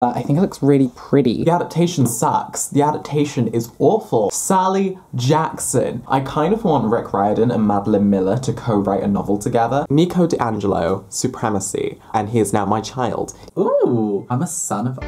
I think it looks really pretty. The adaptation sucks. The adaptation is awful. Sally Jackson. I kind of want Rick Riordan and Madeline Miller to co-write a novel together. Nico D'Angelo, Supremacy, and he is now my child. Ooh, I'm a son of...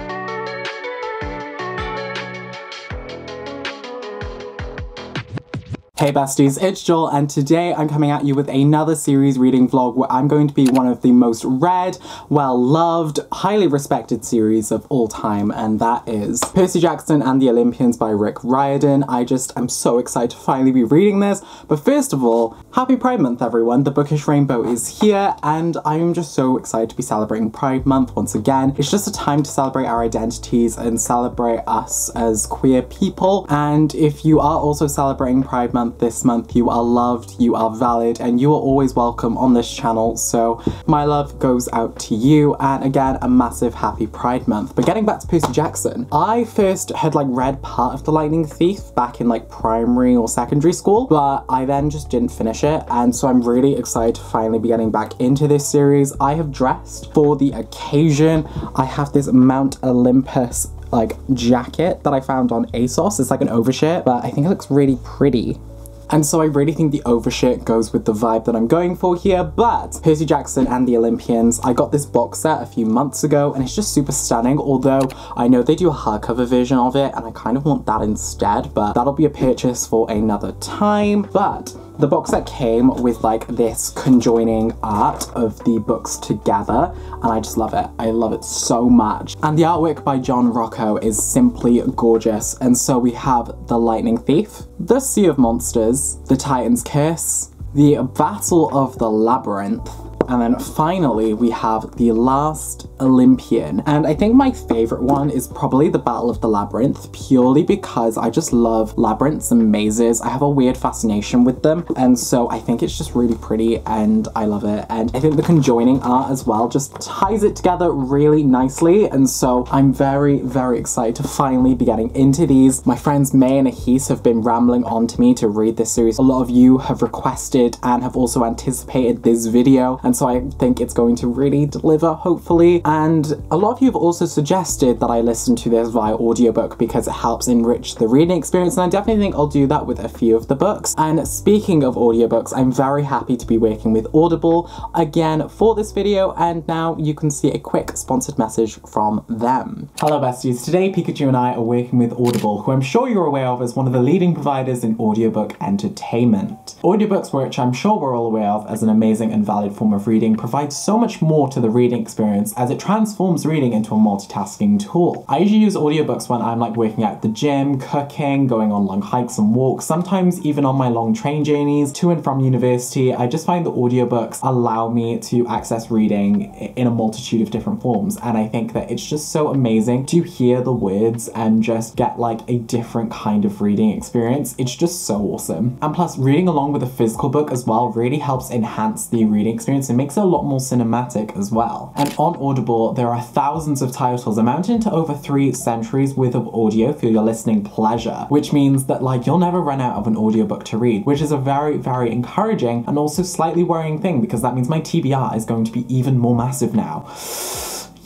Hey besties, it's Joel, and today I'm coming at you with another series reading vlog where I'm going to be one of the most read, well-loved, highly respected series of all time, and that is Percy Jackson and the Olympians by Rick Riordan. I'm so excited to finally be reading this, but first of all, happy Pride Month everyone. The bookish rainbow is here, and I'm just so excited to be celebrating Pride Month once again. It's just a time to celebrate our identities and celebrate us as queer people, and if you are also celebrating Pride Month this month, you are loved, you are valid, and you are always welcome on this channel, so my love goes out to you, and again, a massive happy Pride Month. But getting back to Percy Jackson, I first had read part of The Lightning Thief back in primary or secondary school, but I then just didn't finish it, and so I'm really excited to finally be getting back into this series. I have dressed for the occasion. I have this Mount Olympus jacket that I found on ASOS. It's an overshirt, but I think it looks really pretty. And so I really think the overshirt goes with the vibe that I'm going for here, but Percy Jackson and the Olympians, I got this box set a few months ago and it's just super stunning, although I know they do a hardcover version of it and I kind of want that instead, but that'll be a purchase for another time. But the box set came with this conjoining art of the books together, and I just love it. I love it so much. And the artwork by John Rocco is simply gorgeous. And so we have The Lightning Thief, The Sea of Monsters, The Titan's Curse, The Battle of the Labyrinth, and then finally we have The Last Olympian. And I think my favorite one is probably The Battle of the Labyrinth, purely because I just love labyrinths and mazes. I have a weird fascination with them, and so I think it's just really pretty and I love it. And I think the conjoining art as well just ties it together really nicely, and so I'm very, very excited to finally be getting into these. My friends May and Ahis have been rambling on to me to read this series. A lot of you have requested and have also anticipated this video, and so I think it's going to really deliver, hopefully. And a lot of you have also suggested that I listen to this via audiobook because it helps enrich the reading experience, and I definitely think I'll do that with a few of the books. And speaking of audiobooks, I'm very happy to be working with Audible again for this video, and now you can see a quick sponsored message from them. Hello besties, today Pikachu and I are working with Audible, who I'm sure you're aware of as one of the leading providers in audiobook entertainment. Audiobooks, which I'm sure we're all aware of as an amazing and valid form of reading, provides so much more to the reading experience as it transforms reading into a multitasking tool. I usually use audiobooks when I'm working out at the gym, cooking, going on long hikes and walks, sometimes even on my long train journeys to and from university. I just find that audiobooks allow me to access reading in a multitude of different forms, and I think that it's just so amazing to hear the words and just get a different kind of reading experience. It's just so awesome. And plus, reading along with a physical book as well really helps enhance the reading experience and makes it a lot more cinematic as well. And on Audible, there are thousands of titles amounting to over 3 centuries worth of audio for your listening pleasure, which means that you'll never run out of an audiobook to read, which is a very, very encouraging and also slightly worrying thing, because that means my TBR is going to be even more massive now.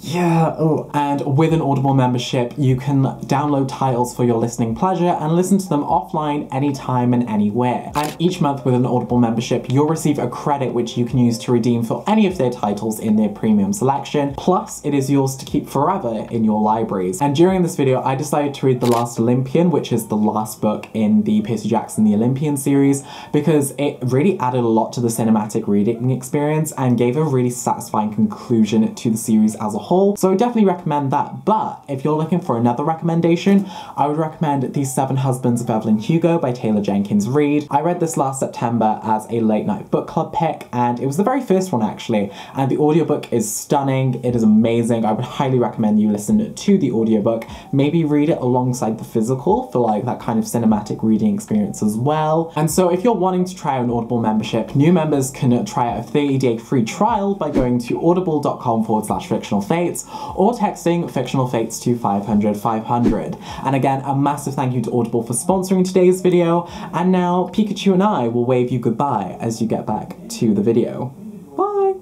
Yeah, oh. And with an Audible membership, you can download titles for your listening pleasure and listen to them offline anytime and anywhere. And each month with an Audible membership, you'll receive a credit which you can use to redeem for any of their titles in their premium selection. Plus, it is yours to keep forever in your libraries. And during this video, I decided to read The Last Olympian, which is the last book in the Percy Jackson the Olympian series, because it really added a lot to the cinematic reading experience and gave a really satisfying conclusion to the series as a whole. So I definitely recommend that. But if you're looking for another recommendation, I would recommend The 7 Husbands of Evelyn Hugo by Taylor Jenkins Reid. I read this last September as a late night book club pick, and it was the very first one actually, and the audiobook is stunning. It is amazing. I would highly recommend you listen to the audiobook, maybe read it alongside the physical for that kind of cinematic reading experience as well. And so if you're wanting to try an Audible membership, new members can try out a 30-day free trial by going to audible.com/fictionalfates or texting fictionalfates to 500 500. And again, a massive thank you to Audible for sponsoring today's video, and now Pikachu and I will wave you goodbye as you get back to the video. Bye!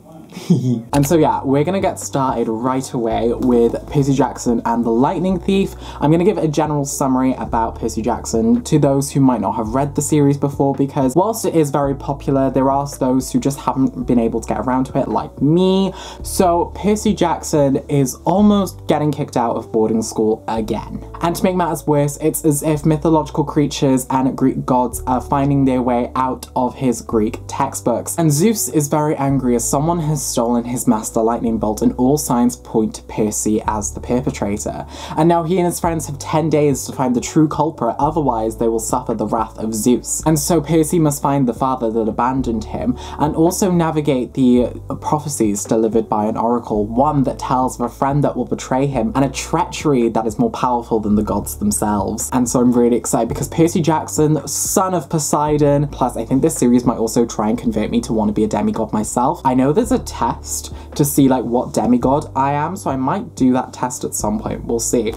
And so yeah, we're gonna get started right away with Percy Jackson and the Lightning Thief. I'm gonna give a general summary about Percy Jackson to those who might not have read the series before, because whilst it is very popular, there are those who just haven't been able to get around to it, like me. So Percy Jackson is almost getting kicked out of boarding school again. And to make matters worse, it's as if mythological creatures and Greek gods are finding their way out of his Greek textbooks. And Zeus is very angry as someone has stolen his master lightning bolt, and all signs point to Percy as the perpetrator. And now he and his friends have 10 days to find the true culprit, otherwise they will suffer the wrath of Zeus. And so Percy must find the father that abandoned him, and also navigate the prophecies delivered by an oracle, one that tells of a friend that will betray him, and a treachery that is more powerful than the gods themselves. And so I'm really excited because Percy Jackson, son of Poseidon, plus I think this series might also try and convert me to want to be a demigod myself. I know there's a test to see like what demigod I am, so I might do that test at some point, we'll see.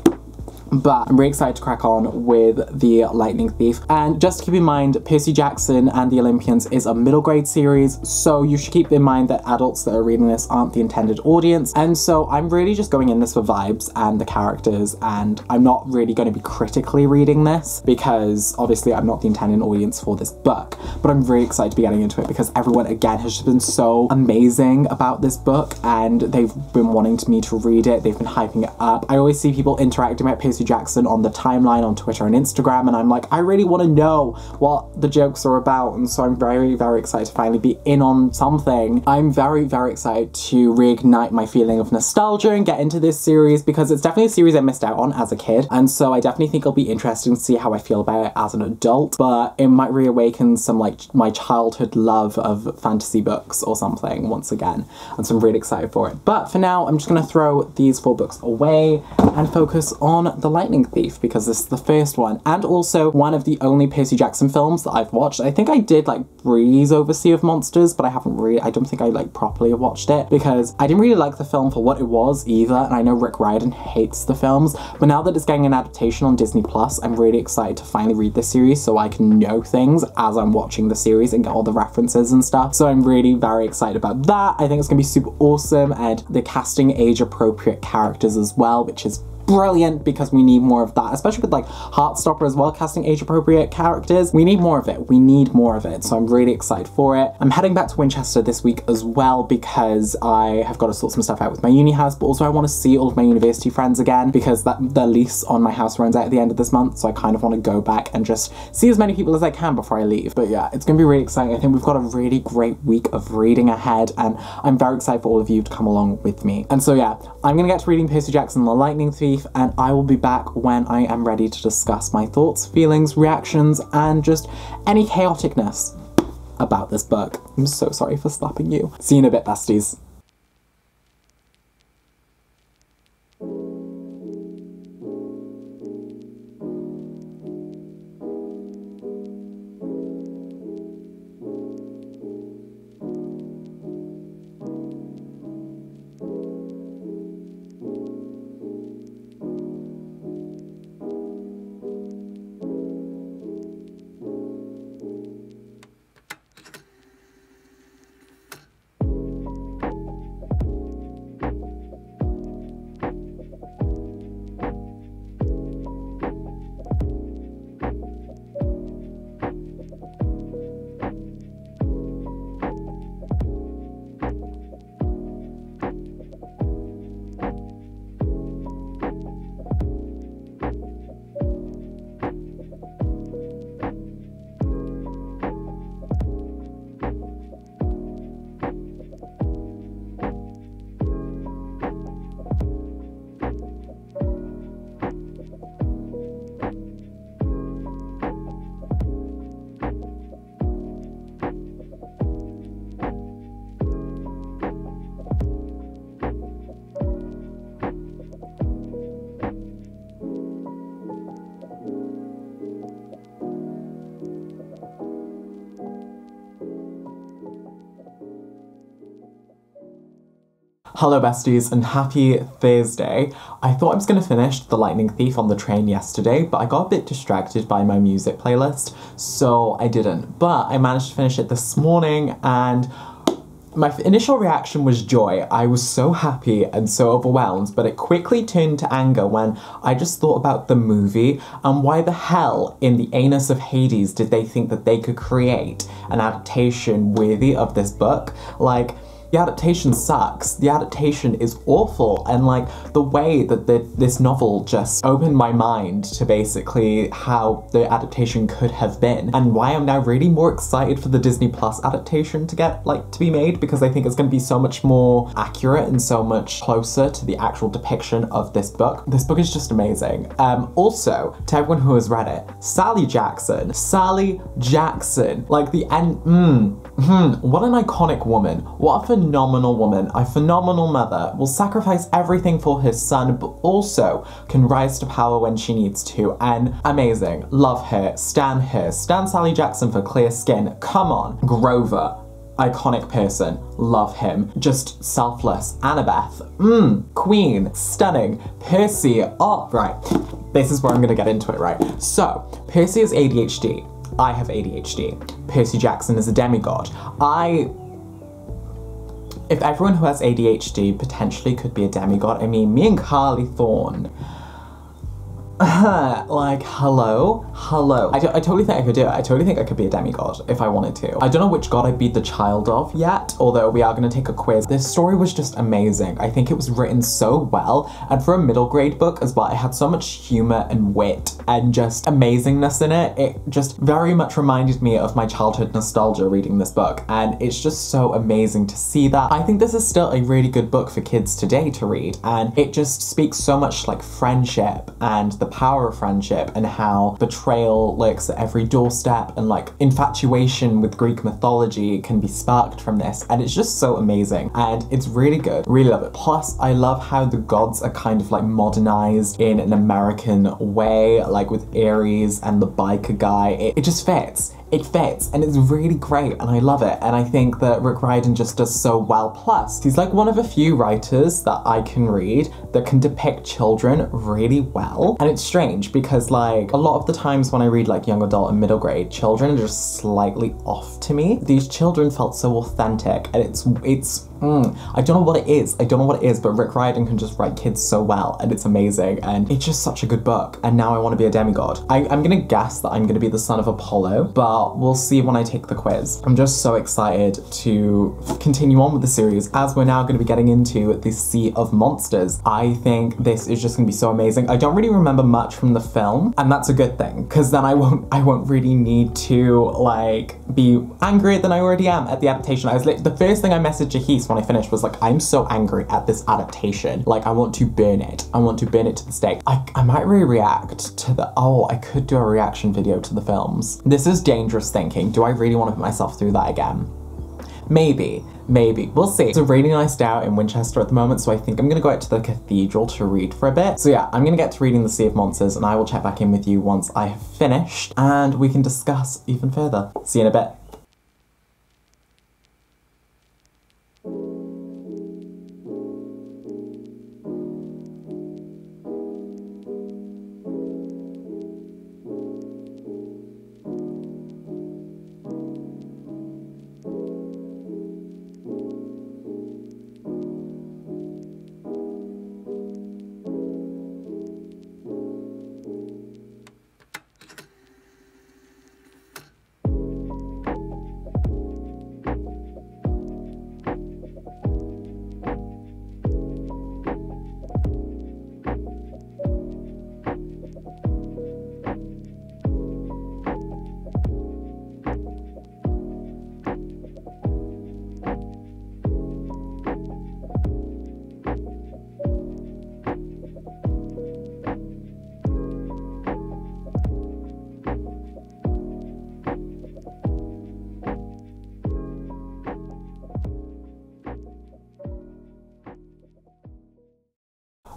But I'm really excited to crack on with the Lightning Thief. And just keep in mind, Percy Jackson and the Olympians is a middle grade series, so you should keep in mind that adults that are reading this aren't the intended audience. And so I'm really just going in this for vibes and the characters, and I'm not really going to be critically reading this because obviously I'm not the intended audience for this book. But I'm really excited to be getting into it because everyone again has just been so amazing about this book, and they've been wanting me to read it. They've been hyping it up. I always see people interacting about Percy Jackson on the timeline on Twitter and Instagram, and I'm like, I really want to know what the jokes are about, and so I'm very, very excited to finally be in on something. I'm very, very excited to reignite my feeling of nostalgia and get into this series because it's definitely a series I missed out on as a kid, and so I definitely think it'll be interesting to see how I feel about it as an adult, but it might reawaken some like my childhood love of fantasy books or something once again, and so I'm really excited for it. But for now, I'm just gonna throw these 4 books away and focus on The Lightning Thief because this is the first one, and also one of the only Percy Jackson films that I've watched. I think I did like breeze over Sea of Monsters, but I don't think I like properly watched it because I didn't really like the film for what it was either, and I know Rick Riordan hates the films, but now that it's getting an adaptation on Disney Plus, I'm really excited to finally read this series so I can know things as I'm watching the series and get all the references and stuff. So I'm really very excited about that. I think it's gonna be super awesome, and they're casting age appropriate characters as well, which is brilliant because we need more of that, especially with like Heartstopper as well, casting age appropriate characters. We need more of it. We need more of it. So I'm really excited for it. I'm heading back to Winchester this week as well because I have got to sort some stuff out with my uni house, but also I want to see all of my university friends again because the lease on my house runs out at the end of this month. So I kind of want to go back and just see as many people as I can before I leave. But yeah, it's going to be really exciting. I think we've got a really great week of reading ahead, and I'm very excited for all of you to come along with me. And so yeah, I'm going to get to reading Percy Jackson and the Lightning Thief, and I will be back when I am ready to discuss my thoughts, feelings, reactions, and just any chaoticness about this book. I'm so sorry for slapping you. See you in a bit, besties. Hello besties and happy Thursday. I thought I was going to finish The Lightning Thief on the train yesterday, but I got a bit distracted by my music playlist, so I didn't. But I managed to finish it this morning, and My initial reaction was joy. I was so happy and so overwhelmed, but it quickly turned to anger when I just thought about the movie and why the hell in the anus of Hades did they think that they could create an adaptation worthy of this book? Like, the adaptation sucks. The adaptation is awful, and like the way that this novel just opened my mind to basically how the adaptation could have been, and why I'm now really more excited for the Disney Plus adaptation to be made, because I think it's going to be so much more accurate and so much closer to the actual depiction of this book. This book is just amazing. Also, to everyone who has read it, Sally Jackson, like the end. What an iconic woman. What a phenomenal woman. A phenomenal mother. Will sacrifice everything for her son, but also can rise to power when she needs to. And amazing. Love her. Stan her. Stan Sally Jackson for clear skin. Come on. Grover. Iconic person. Love him. Just selfless. Annabeth. Queen. Stunning. Percy. Oh, right. This is where I'm gonna get into it, right? So, Percy has ADHD. I have ADHD. Percy Jackson is a demigod. If everyone who has ADHD potentially could be a demigod, I mean, me and Carly Thorne. Like, hello? I totally think I could do it. I totally think I could be a demigod if I wanted to. I don't know which god I'd be the child of yet, although we are gonna take a quiz. This story was just amazing. I think it was written so well, and for a middle grade book as well, it had so much humor and wit and just amazingness in it. It just very much reminded me of my childhood nostalgia reading this book, and it's just so amazing to see that. I think this is still a really good book for kids today to read, and it just speaks so much like friendship and the power of friendship, and how betrayal lurks at every doorstep, and like infatuation with Greek mythology can be sparked from this, and it's just so amazing, and it's really good. Really love it. Plus, I love how the gods are kind of like modernized in an American way, like with Ares and the biker guy. It just fits. It fits, and it's really great, and I love it, and I think that Rick Riordan just does so well. Plus, he's like one of a few writers that I can read that can depict children really well, and it's strange because like a lot of the times when I read like young adult and middle grade, children are just slightly off to me. These children felt so authentic, and I don't know what it is. But Rick Riordan can just write kids so well, and it's amazing, and it's just such a good book, and now I want to be a demigod. I'm gonna guess that I'm gonna be the son of Apollo, but we'll see when I take the quiz. I'm just so excited to continue on with the series, as we're now gonna be getting into the Sea of Monsters. I think this is just gonna be so amazing. I don't really remember much from the film, and that's a good thing, because then I won't really need to like be angrier than I already am at the adaptation. The first thing I messaged Jahis when I finished was like, I'm so angry at this adaptation. Like, I want to burn it. I want to burn it to the stake. I might react to I could do a reaction video to the films. This is dangerous thinking. Do I really want to put myself through that again? Maybe. We'll see. It's a really nice day out in Winchester at the moment, so I think I'm gonna go out to the cathedral to read for a bit. So yeah, I'm gonna get to reading the Sea of Monsters, and I will check back in with you once I have finished, and we can discuss even further. See you in a bit.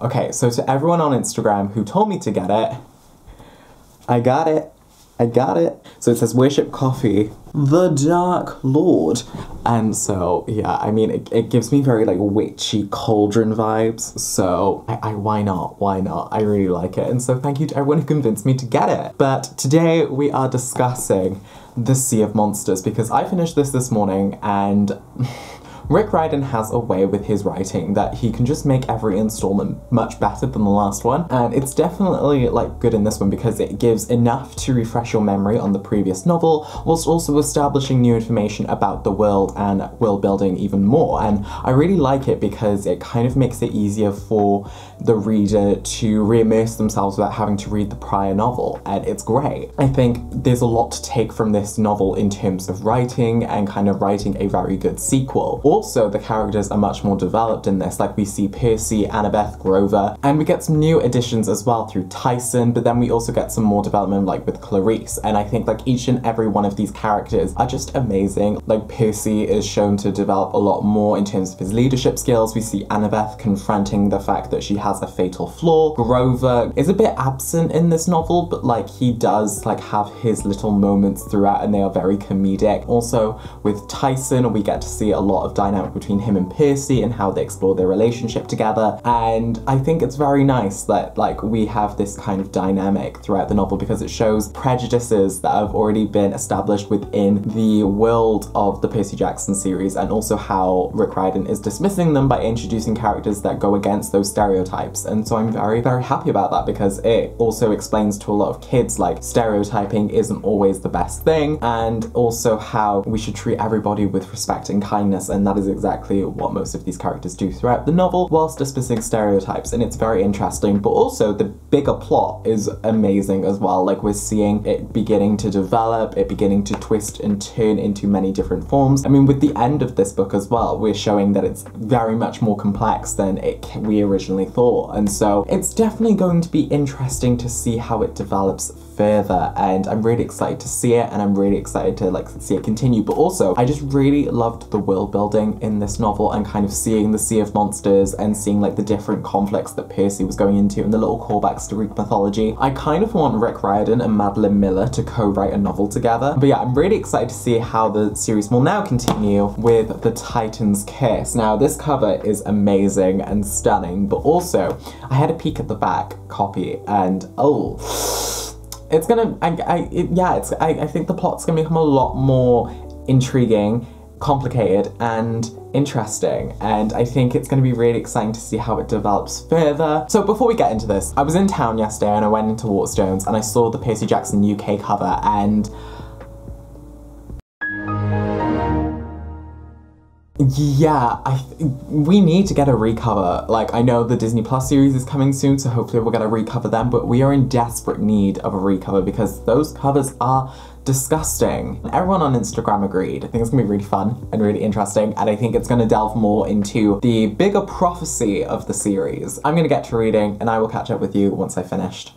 Okay, so to everyone on Instagram who told me to get it, I got it. So it says, worship coffee, the Dark Lord. And so, yeah, I mean, it gives me very, like, witchy cauldron vibes. So, why not? I really like it. And so thank you to everyone who convinced me to get it. But today we are discussing the Sea of Monsters, because I finished this morning, and Rick Riordan has a way with his writing that he can just make every installment much better than the last one, and it's definitely like good in this one because it gives enough to refresh your memory on the previous novel, whilst also establishing new information about the world and world building even more. And I really like it because it kind of makes it easier for the reader to re-immerse themselves without having to read the prior novel, and it's great. I think there's a lot to take from this novel in terms of writing and kind of writing a very good sequel. Also, the characters are much more developed in this, like we see Percy, Annabeth, Grover, and we get some new additions as well through Tyson, but then we also get some more development like with Clarice, and I think like each and every one of these characters are just amazing. Like Percy is shown to develop a lot more in terms of his leadership skills. We see Annabeth confronting the fact that she has a fatal flaw. Grover is a bit absent in this novel, but like he does like have his little moments throughout and they are very comedic. Also with Tyson, we get to see a lot of dynamic between him and Percy and how they explore their relationship together, and I think it's very nice that like we have this kind of dynamic throughout the novel because it shows prejudices that have already been established within the world of the Percy Jackson series, and also how Rick Riordan is dismissing them by introducing characters that go against those stereotypes. And so I'm very, very happy about that because it also explains to a lot of kids like stereotyping isn't always the best thing, and also how we should treat everybody with respect and kindness, and that is exactly what most of these characters do throughout the novel whilst dismissing stereotypes, and it's very interesting. But also the bigger plot is amazing as well. Like we're seeing it beginning to develop, it beginning to twist and turn into many different forms. I mean, with the end of this book as well, we're showing that it's very much more complex than we originally thought, and so it's definitely going to be interesting to see how it develops further, and I'm really excited to see it, and I'm really excited to like see it continue. But also I just really loved the world building in this novel and kind of seeing the Sea of Monsters and seeing like the different conflicts that Percy was going into and the little callbacks to Greek mythology. I kind of want Rick Riordan and Madeline Miller to co-write a novel together. But yeah, I'm really excited to see how the series will now continue with the Titan's Kiss. Now this cover is amazing and stunning, but also I had a peek at the back copy and oh, it's gonna, I think the plot's gonna become a lot more intriguing, complicated, and interesting, and I think it's going to be really exciting to see how it develops further. So before we get into this, I was in town yesterday and I went into Waterstones and I saw the Percy Jackson UK cover, and yeah, we need to get a recover. Like, I know the Disney Plus series is coming soon, so hopefully we'll get a recover then, but we are in desperate need of a recover because those covers are disgusting. Everyone on Instagram agreed. I think it's gonna be really fun and really interesting, and I think it's gonna delve more into the bigger prophecy of the series. I'm gonna get to reading and I will catch up with you once I've finished.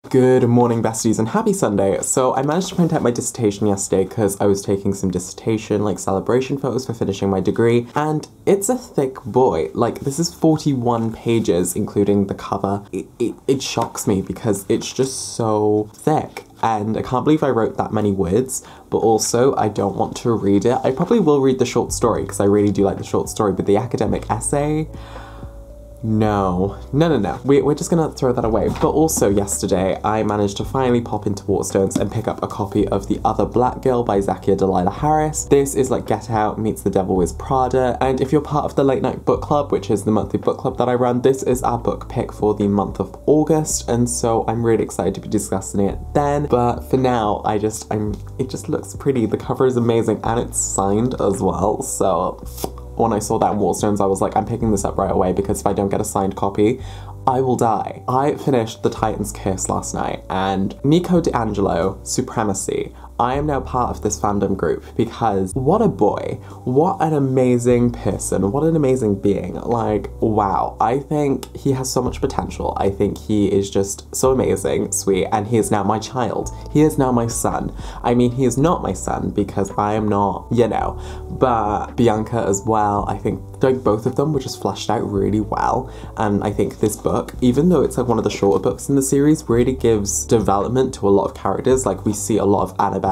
Good morning, besties, and happy Sunday. So I managed to print out my dissertation yesterday because I was taking some dissertation, like, celebration photos for finishing my degree, and it's a thick boy. Like, this is 41 pages, including the cover. It shocks me because it's just so thick, and I can't believe I wrote that many words, but also I don't want to read it. I probably will read the short story because I really do like the short story, but the academic essay, no. We're just gonna throw that away. But also yesterday, I managed to finally pop into Waterstones and pick up a copy of The Other Black Girl by Zakia Delilah Harris. This is like Get Out meets The Devil Wears Prada, and if you're part of the Late Night Book Club, which is the monthly book club that I run, this is our book pick for the month of August, and so I'm really excited to be discussing it then. But for now, it just looks pretty. The cover is amazing, and it's signed as well, so when I saw that in Waterstones, I was like, I'm picking this up right away because if I don't get a signed copy, I will die. I finished The Titan's Curse last night, and Nico D'Angelo, Supremacy. I am now part of this fandom group because what a boy, what an amazing person, what an amazing being. Like, wow, I think he has so much potential. I think he is just so amazing, sweet, and he is now my child. He is now my son. I mean, he is not my son because I am not, you know, but Bianca as well. I think like both of them were just fleshed out really well, and I think this book, even though it's like one of the shorter books in the series, really gives development to a lot of characters. Like we see a lot of Annabeth's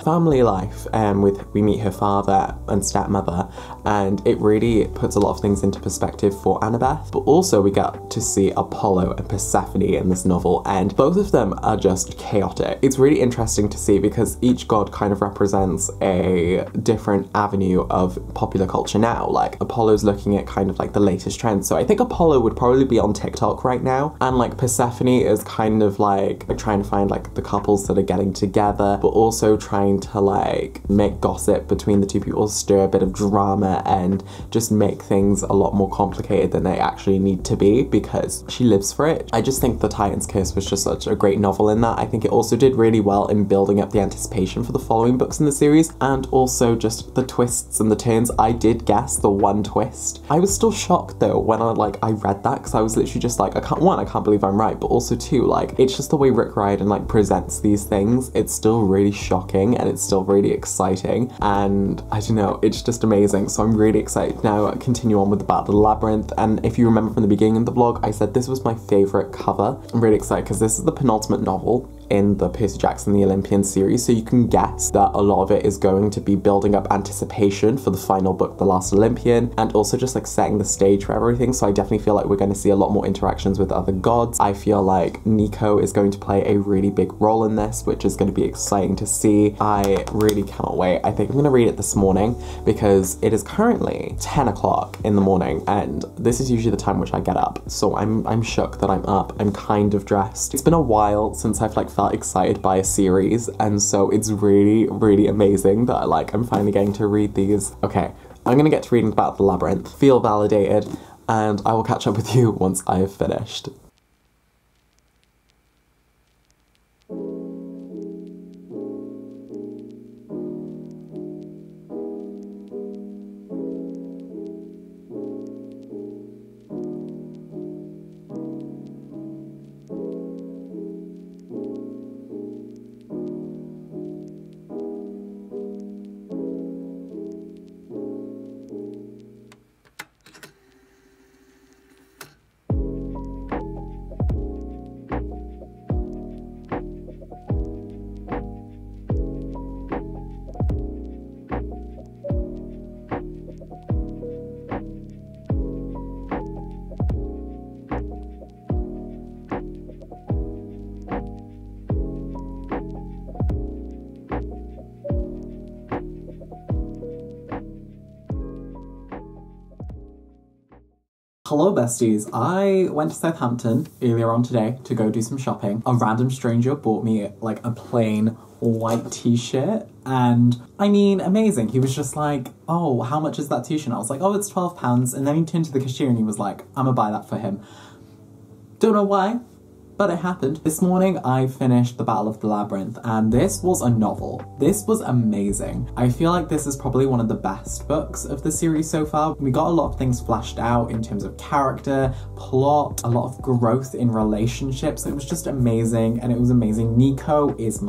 family life, and we meet her father and stepmother, and it really puts a lot of things into perspective for Annabeth. But also we get to see Apollo and Persephone in this novel, and both of them are just chaotic. It's really interesting to see because each god kind of represents a different avenue of popular culture now. Like Apollo's looking at kind of like the latest trends, so I think Apollo would probably be on TikTok right now, and like Persephone is kind of like trying to find like the couples that are getting together, but also trying to like make gossip between the two people, stir a bit of drama, and just make things a lot more complicated than they actually need to be because she lives for it. I just think The Titan's Curse was just such a great novel in that. I think it also did really well in building up the anticipation for the following books in the series, and also just the twists and the turns. I did guess the one twist. I was still shocked though when I read that, because I was literally just like, I can't believe I'm right, but also two, like, it's just the way Rick Riordan like presents these things. It's still really shocking and it's still really exciting, and I don't know, it's just amazing. So I'm really excited now to continue on with the Battle of the Labyrinth. And if you remember from the beginning of the vlog, I said this was my favorite cover. I'm really excited because this is the penultimate novel in the Percy Jackson the Olympian series, so you can guess that a lot of it is going to be building up anticipation for the final book, The Last Olympian, and also just like setting the stage for everything. So I definitely feel like we're going to see a lot more interactions with other gods. I feel like Nico is going to play a really big role in this, which is going to be exciting to see. I really cannot wait. I think I'm going to read it this morning because it is currently 10 o'clock in the morning, and this is usually the time which I get up, so I'm shook that I'm up. I'm kind of dressed. It's been a while since I've like felt excited by a series, and so it's really amazing that I'm finally getting to read these. Okay, I'm gonna get to reading about the Labyrinth, feel validated, and I will catch up with you once I have finished. Hello besties, I went to Southampton earlier on today to go do some shopping. A random stranger bought me like a plain white t-shirt, and I mean, amazing. He was just like, oh, how much is that t-shirt? And I was like, oh, it's £12. And then he turned to the cashier and he was like, I'm gonna buy that for him. Don't know why, but it happened. This morning I finished The Battle of the Labyrinth, and this was a novel. This was amazing. I feel like this is probably one of the best books of the series so far. We got a lot of things fleshed out in terms of character, plot, a lot of growth in relationships. It was just amazing, and it was amazing. Nico is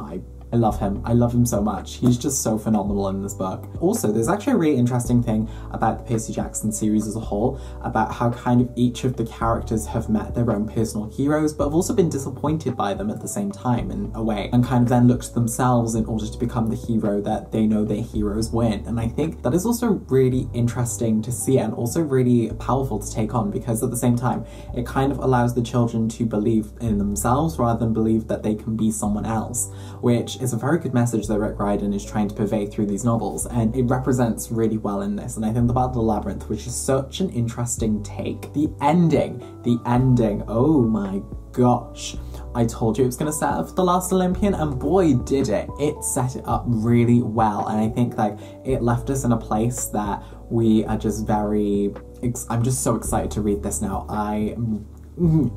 I love him. I love him so much. He's just so phenomenal in this book. Also, there's actually a really interesting thing about the Percy Jackson series as a whole, about how kind of each of the characters have met their own personal heroes, but have also been disappointed by them at the same time in a way, and kind of then looked to themselves in order to become the hero that they know their heroes weren't. And I think that is also really interesting to see, and also really powerful to take on, because at the same time, it kind of allows the children to believe in themselves rather than believe that they can be someone else, which is a very good message that Rick Riordan is trying to purvey through these novels, and it represents really well in this. And I think The Battle of the Labyrinth, which is such an interesting take. The ending, oh my gosh. I told you it was gonna set up The Last Olympian, and boy did it. It set it up really well, and I think like it left us in a place that we are just I'm just so excited to read this now.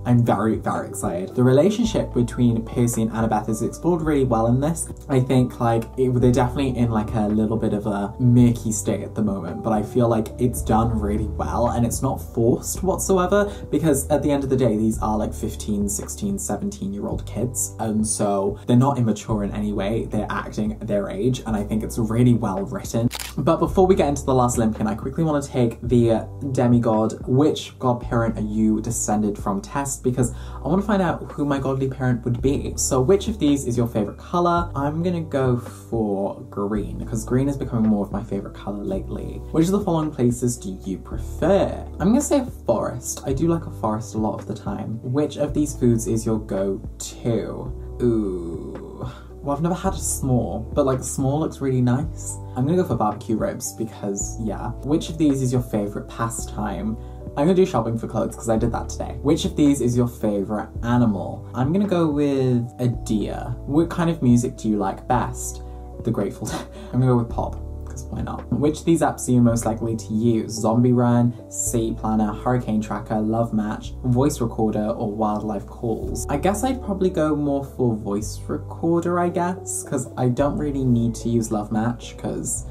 I'm very, very excited. The relationship between Percy and Annabeth is explored really well in this. I think like they're definitely in like a little bit of a murky state at the moment, but I feel like it's done really well and it's not forced whatsoever, because at the end of the day, these are like 15, 16, 17-year-old kids, and so they're not immature in any way. They're acting their age, and I think it's really well written. But before we get into The Last Olympian, I quickly want to take the demigod, which godparent are you descended from test, because I want to find out who my godly parent would be. So which of these is your favorite color? I'm gonna go for green, because green is becoming more of my favorite color lately. Which of the following places do you prefer? I'm gonna say forest. I do like a forest a lot of the time. Which of these foods is your go-to? Ooh. Well, I've never had a s'more, but like s'more looks really nice. I'm gonna go for barbecue ribs because, yeah. Which of these is your favorite pastime? I'm gonna do shopping for clothes because I did that today. Which of these is your favorite animal? I'm gonna go with a deer. What kind of music do you like best? The Grateful Dead. I'm gonna go with pop, because why not? Which of these apps are you most likely to use? Zombie Run, City Planner, Hurricane Tracker, Love Match, Voice Recorder, or Wildlife Calls? I guess I'd probably go more for Voice Recorder, I guess, because I don't really need to use Love Match, because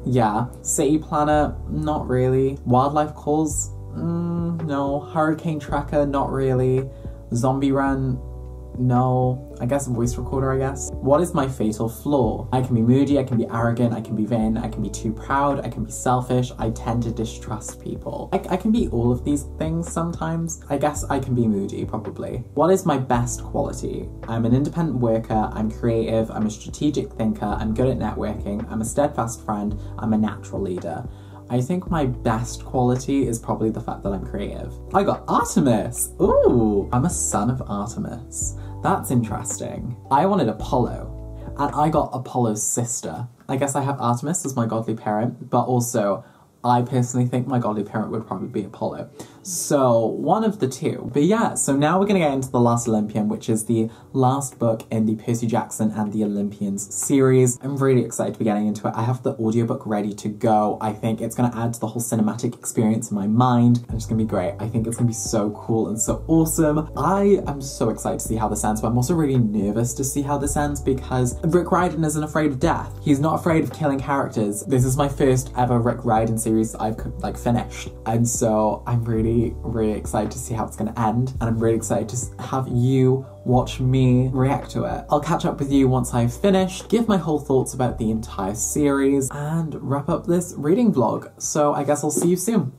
yeah. City Planner, not really. Wildlife Calls, no. Hurricane Tracker, not really. Zombie Run, no. I guess Voice Recorder, I guess. What is my fatal flaw? I can be moody, I can be arrogant, I can be vain, I can be too proud, I can be selfish, I tend to distrust people. I can be all of these things sometimes. I guess I can be moody, probably. What is my best quality? I'm an independent worker, I'm creative, I'm a strategic thinker, I'm good at networking, I'm a steadfast friend, I'm a natural leader. I think my best quality is probably the fact that I'm creative. I got Artemis! Ooh! I'm a son of Artemis. That's interesting. I wanted Apollo, and I got Apollo's sister. I guess I have Artemis as my godly parent, but also I personally think my godly parent would probably be Apollo. So, one of the two. But yeah, so now we're gonna get into The Last Olympian, which is the last book in the Percy Jackson and the Olympians series. I'm really excited to be getting into it. I have the audiobook ready to go. I think it's gonna add to the whole cinematic experience in my mind, and it's gonna be great. I think it's gonna be so cool and so awesome. I am so excited to see how this ends, but I'm also really nervous to see how this ends because Rick Riordan isn't afraid of death. He's not afraid of killing characters. This is my first ever Rick Riordan series that I've like finished, and so I'm really excited to see how it's going to end, and I'm really excited to have you watch me react to it. I'll catch up with you once I've finished, give my whole thoughts about the entire series, and wrap up this reading vlog. So I guess I'll see you soon.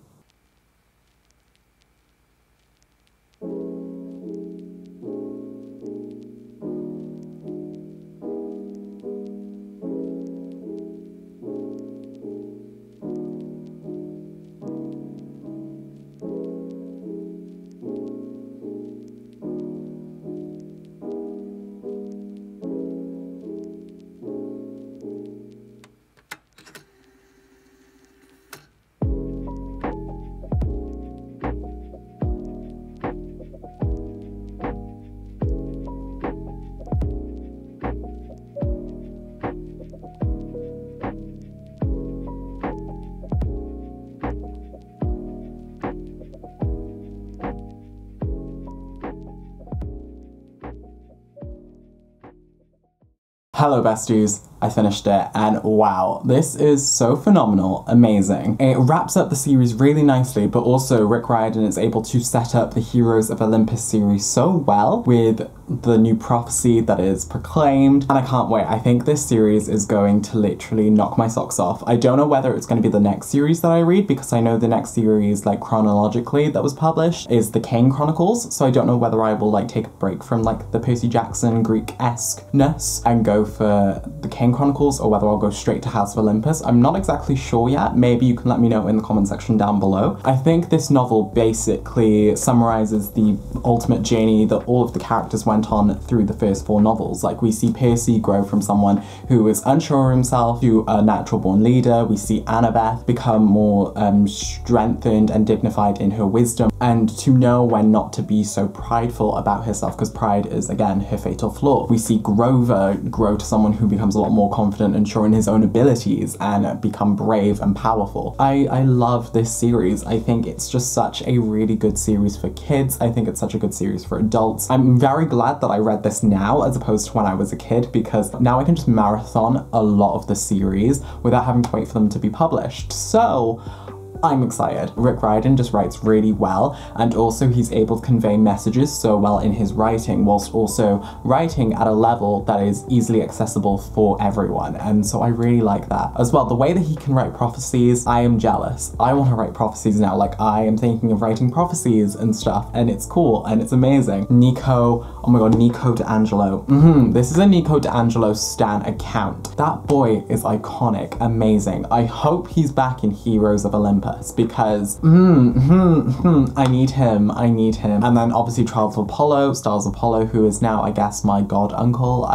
Hello besties, I finished it and wow, this is so phenomenal, amazing. It wraps up the series really nicely, but also Rick Riordan is able to set up the Heroes of Olympus series so well with the new prophecy that is proclaimed, and I can't wait. I think this series is going to literally knock my socks off. I don't know whether it's going to be the next series that I read, because I know the next series, like chronologically, that was published is the Kane Chronicles, so I don't know whether I will like take a break from like the Percy Jackson Greek-esque-ness and go for the Kane Flame Chronicles or whether I'll go straight to House of Olympus. I'm not exactly sure yet. Maybe you can let me know in the comment section down below. I think this novel basically summarizes the ultimate journey that all of the characters went on through the first 4 novels. Like, we see Percy grow from someone who is unsure of himself to a natural born leader. We see Annabeth become more strengthened and dignified in her wisdom, and to know when not to be so prideful about herself, because pride is, again, her fatal flaw. We see Grover grow to someone who becomes a lot more confident and sure in his own abilities and become brave and powerful. I love this series. I think it's just such a really good series for kids. I think it's such a good series for adults. I'm very glad that I read this now as opposed to when I was a kid, because now I can just marathon a lot of the series without having to wait for them to be published. So I'm excited. Rick Riordan just writes really well, and also he's able to convey messages so well in his writing, whilst also writing at a level that is easily accessible for everyone, and so I really like that. As well, the way that he can write prophecies, I am jealous. I want to write prophecies now. Like, I am thinking of writing prophecies and stuff, and it's cool, and it's amazing. Nico, oh my god, Nico D'Angelo. This is a Nico D'Angelo stan account. That boy is iconic, amazing. I hope he's back in Heroes of Olympus, because I need him. And then obviously Trials of Apollo, Stars of Apollo, who is now, I guess, my god uncle,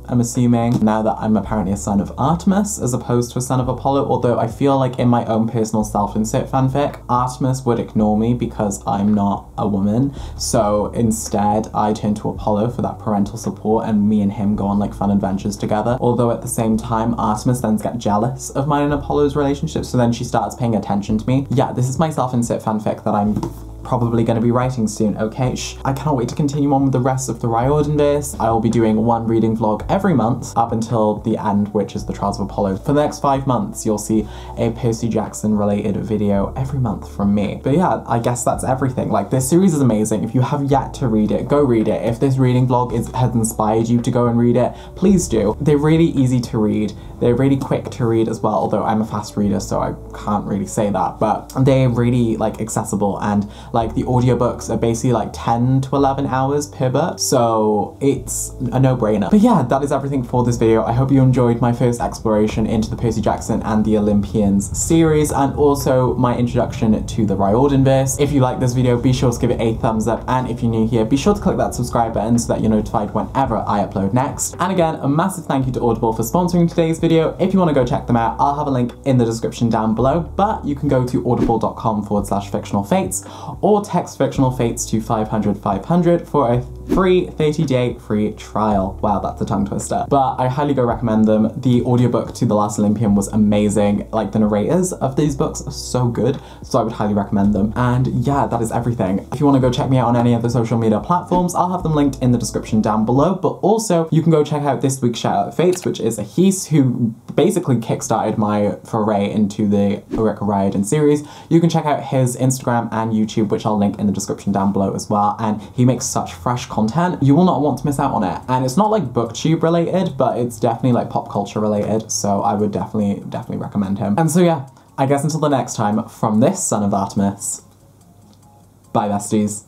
I'm assuming, now that I'm apparently a son of Artemis as opposed to a son of Apollo, although I feel like in my own personal self-insert fanfic, Artemis would ignore me because I'm not a woman, so instead I turn to Apollo for that parental support, and me and him go on like fun adventures together. Although at the same time, Artemis then gets jealous of mine and Apollo's relationship, so then she starts paying attention to me. Yeah, this is my self-insert fanfic that I'm probably going to be writing soon, okay? I cannot wait to continue on with the rest of the Riordanverse. I will be doing one reading vlog every month up until the end, which is the Trials of Apollo. For the next 5 months, you'll see a Percy Jackson related video every month from me. But yeah, I guess that's everything. Like, this series is amazing. If you have yet to read it, go read it. If this reading vlog has inspired you to go and read it, please do. They're really easy to read. They're really quick to read as well, although I'm a fast reader, so I can't really say that, but they're really like accessible, and like the audiobooks are basically like 10 to 11 hours per book, so it's a no-brainer. But yeah, that is everything for this video. I hope you enjoyed my first exploration into the Percy Jackson and the Olympians series, and also my introduction to the Riordanverse. If you like this video, be sure to give it a thumbs up, and if you're new here, be sure to click that subscribe button so that you're notified whenever I upload next. And again, a massive thank you to Audible for sponsoring today's video. If you want to go check them out, I'll have a link in the description down below, but you can go to audible.com/fictionalfates or text fictionalfates to 500 500 for a free 30-day free trial. Wow, that's a tongue twister. But I highly go recommend them. The audiobook to The Last Olympian was amazing. Like, the narrators of these books are so good, so I would highly recommend them. And yeah, that is everything. If you want to go check me out on any of the social media platforms, I'll have them linked in the description down below, but also you can go check out this week's Shout Out Fates, which is a Heese who basically kickstarted my foray into the Rick Riordan series. You can check out his Instagram and YouTube, which I'll link in the description down below as well, and he makes such fresh content. You will not want to miss out on it. And it's not like booktube related, but it's definitely like pop culture related, so I would definitely recommend him. And so yeah, I guess until the next time, from this son of Artemis, bye besties.